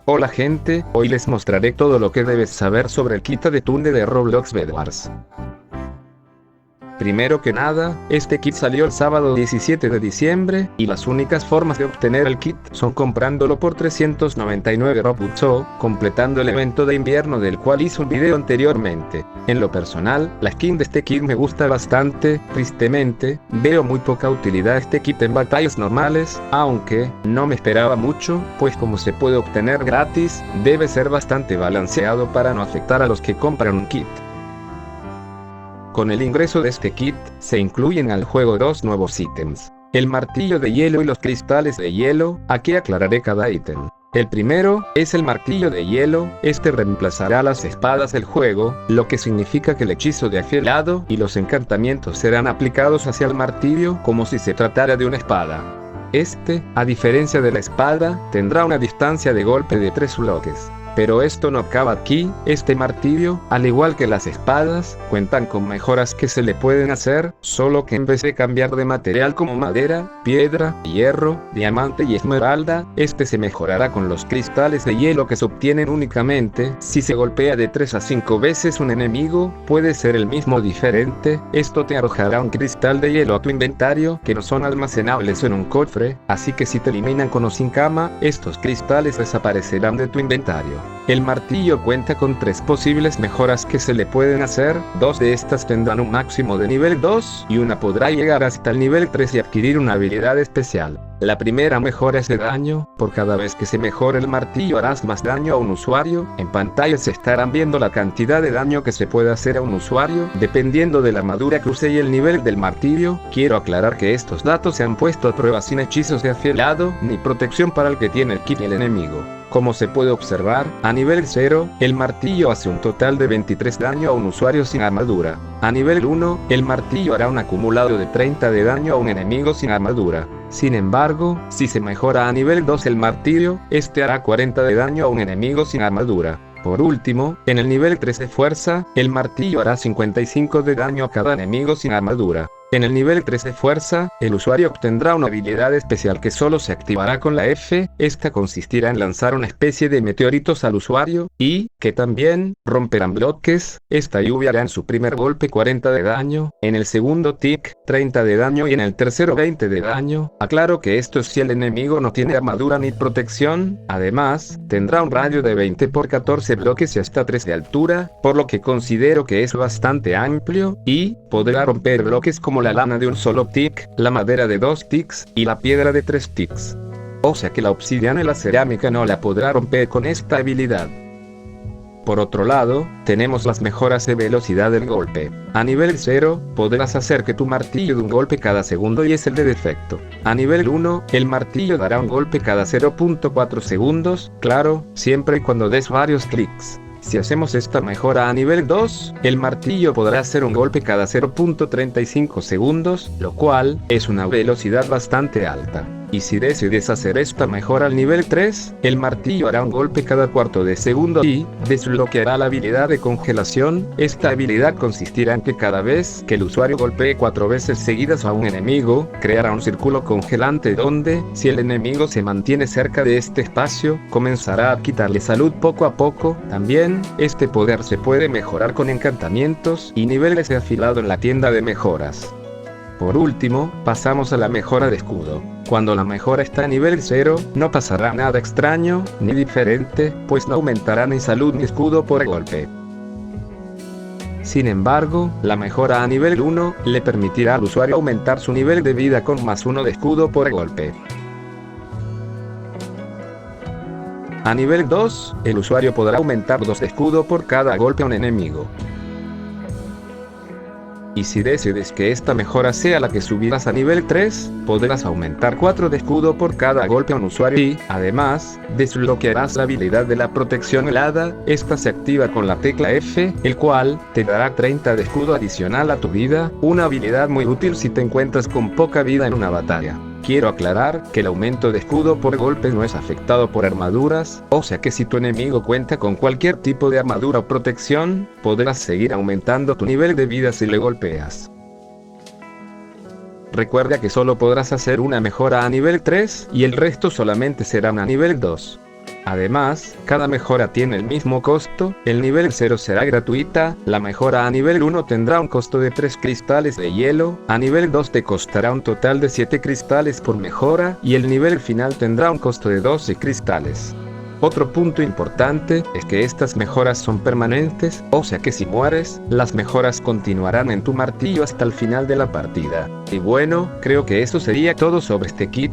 Hola gente, hoy les mostraré todo lo que debes saber sobre el kit de Tunde de Roblox Bedwars. Primero que nada, este kit salió el sábado 17 de diciembre, y las únicas formas de obtener el kit son comprándolo por 399 Robux o completando el evento de invierno del cual hice un video anteriormente. En lo personal, la skin de este kit me gusta bastante. Tristemente, veo muy poca utilidad este kit en batallas normales, aunque no me esperaba mucho, pues como se puede obtener gratis, debe ser bastante balanceado para no afectar a los que compran un kit. Con el ingreso de este kit, se incluyen al juego dos nuevos ítems: el martillo de hielo y los cristales de hielo. Aquí aclararé cada ítem. El primero es el martillo de hielo. Este reemplazará las espadas del juego, lo que significa que el hechizo de afilado y los encantamientos serán aplicados hacia el martillo como si se tratara de una espada. Este, a diferencia de la espada, tendrá una distancia de golpe de 3 bloques. Pero esto no acaba aquí. Este martillo, al igual que las espadas, cuentan con mejoras que se le pueden hacer, solo que en vez de cambiar de material como madera, piedra, hierro, diamante y esmeralda, este se mejorará con los cristales de hielo que se obtienen únicamente si se golpea de 3 a 5 veces un enemigo. Puede ser el mismo o diferente. Esto te arrojará un cristal de hielo a tu inventario que no son almacenables en un cofre, así que si te eliminan con o sin cama, estos cristales desaparecerán de tu inventario. El martillo cuenta con 3 posibles mejoras que se le pueden hacer. 2 de estas tendrán un máximo de nivel 2 y una podrá llegar hasta el nivel 3 y adquirir una habilidad especial. La primera mejora es de daño. Por cada vez que se mejore el martillo harás más daño a un usuario. En pantalla se estarán viendo la cantidad de daño que se puede hacer a un usuario, dependiendo de la armadura que use y el nivel del martillo. Quiero aclarar que estos datos se han puesto a prueba sin hechizos de afilado, ni protección para el que tiene el kit y el enemigo. Como se puede observar, a nivel 0, el martillo hace un total de 23 daño a un usuario sin armadura. A nivel 1, el martillo hará un acumulado de 30 de daño a un enemigo sin armadura. Sin embargo, si se mejora a nivel 2 el martillo, este hará 40 de daño a un enemigo sin armadura. Por último, en el nivel 3 de fuerza, el martillo hará 55 de daño a cada enemigo sin armadura. En el nivel 3 de fuerza, el usuario obtendrá una habilidad especial que solo se activará con la F. Esta consistirá en lanzar una especie de meteoritos al usuario, y que también romperán bloques. Esta lluvia hará en su primer golpe 40 de daño, en el segundo tic, 30 de daño y en el tercero 20 de daño. Aclaro que esto es si el enemigo no tiene armadura ni protección. Además, tendrá un radio de 20 por 14 bloques y hasta 3 de altura, por lo que considero que es bastante amplio, y podrá romper bloques como la lana de un solo tic, la madera de 2 tics, y la piedra de 3 tics. O sea que la obsidiana y la cerámica no la podrá romper con esta habilidad. Por otro lado, tenemos las mejoras de velocidad del golpe. A nivel 0, podrás hacer que tu martillo dé un golpe cada segundo y es el de defecto. A nivel 1, el martillo dará un golpe cada 0.4 segundos, claro, siempre y cuando des varios clics. Si hacemos esta mejora a nivel 2, el martillo podrá hacer un golpe cada 0.35 segundos, lo cual es una velocidad bastante alta. Y si decides hacer esta mejora al nivel 3, el martillo hará un golpe cada cuarto de segundo y desbloqueará la habilidad de congelación. Esta habilidad consistirá en que cada vez que el usuario golpee 4 veces seguidas a un enemigo, creará un círculo congelante donde, si el enemigo se mantiene cerca de este espacio, comenzará a quitarle salud poco a poco. También, este poder se puede mejorar con encantamientos y niveles de afilado en la tienda de mejoras. Por último, pasamos a la mejora de escudo. Cuando la mejora está a nivel 0, no pasará nada extraño, ni diferente, pues no aumentará ni salud ni escudo por golpe. Sin embargo, la mejora a nivel 1, le permitirá al usuario aumentar su nivel de vida con +1 de escudo por golpe. A nivel 2, el usuario podrá aumentar 2 de escudo por cada golpe a un enemigo. Y si decides que esta mejora sea la que subirás a nivel 3, podrás aumentar 4 de escudo por cada golpe a un usuario y, además, desbloquearás la habilidad de la protección helada. Esta se activa con la tecla F, el cual te dará 30 de escudo adicional a tu vida, una habilidad muy útil si te encuentras con poca vida en una batalla. Quiero aclarar que el aumento de escudo por golpe no es afectado por armaduras, o sea que si tu enemigo cuenta con cualquier tipo de armadura o protección, podrás seguir aumentando tu nivel de vida si le golpeas. Recuerda que solo podrás hacer una mejora a nivel 3 y el resto solamente serán a nivel 2. Además, cada mejora tiene el mismo costo, el nivel 0 será gratuita, la mejora a nivel 1 tendrá un costo de 3 cristales de hielo, a nivel 2 te costará un total de 7 cristales por mejora, y el nivel final tendrá un costo de 12 cristales. Otro punto importante es que estas mejoras son permanentes, o sea que si mueres, las mejoras continuarán en tu martillo hasta el final de la partida. Y bueno, creo que eso sería todo sobre este kit.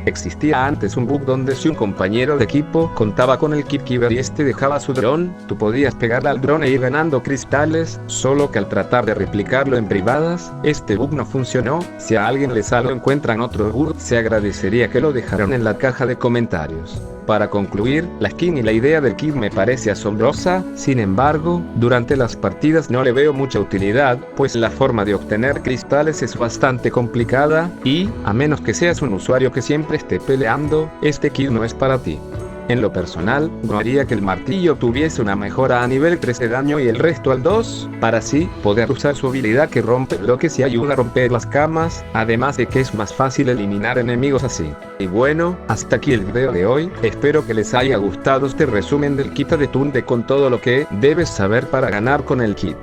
Existía antes un bug donde si un compañero de equipo contaba con el kit Kyber y este dejaba su dron, tú podías pegarle al dron e ir ganando cristales, solo que al tratar de replicarlo en privadas, este bug no funcionó. Si a alguien les algo encuentran otro bug, se agradecería que lo dejaran en la caja de comentarios. Para concluir, la skin y la idea del kit me parece asombrosa, sin embargo, durante las partidas no le veo mucha utilidad, pues la forma de obtener cristales es bastante complicada, y, a menos que seas un usuario que siempre esté peleando, este kit no es para ti. En lo personal, no haría que el martillo tuviese una mejora a nivel 3 de daño y el resto al 2, para así poder usar su habilidad que rompe bloques y ayuda a romper las camas, además de que es más fácil eliminar enemigos así. Y bueno, hasta aquí el video de hoy, espero que les haya gustado este resumen del kit de Tunde con todo lo que debes saber para ganar con el kit.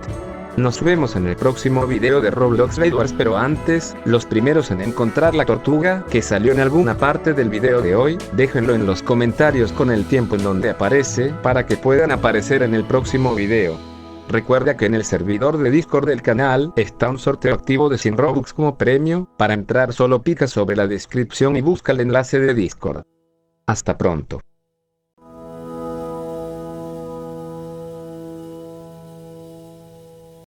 Nos vemos en el próximo video de Roblox Raid Wars, pero antes, los primeros en encontrar la tortuga que salió en alguna parte del video de hoy, déjenlo en los comentarios con el tiempo en donde aparece, para que puedan aparecer en el próximo video. Recuerda que en el servidor de Discord del canal está un sorteo activo de 100 Robux como premio. Para entrar solo pica sobre la descripción y busca el enlace de Discord. Hasta pronto.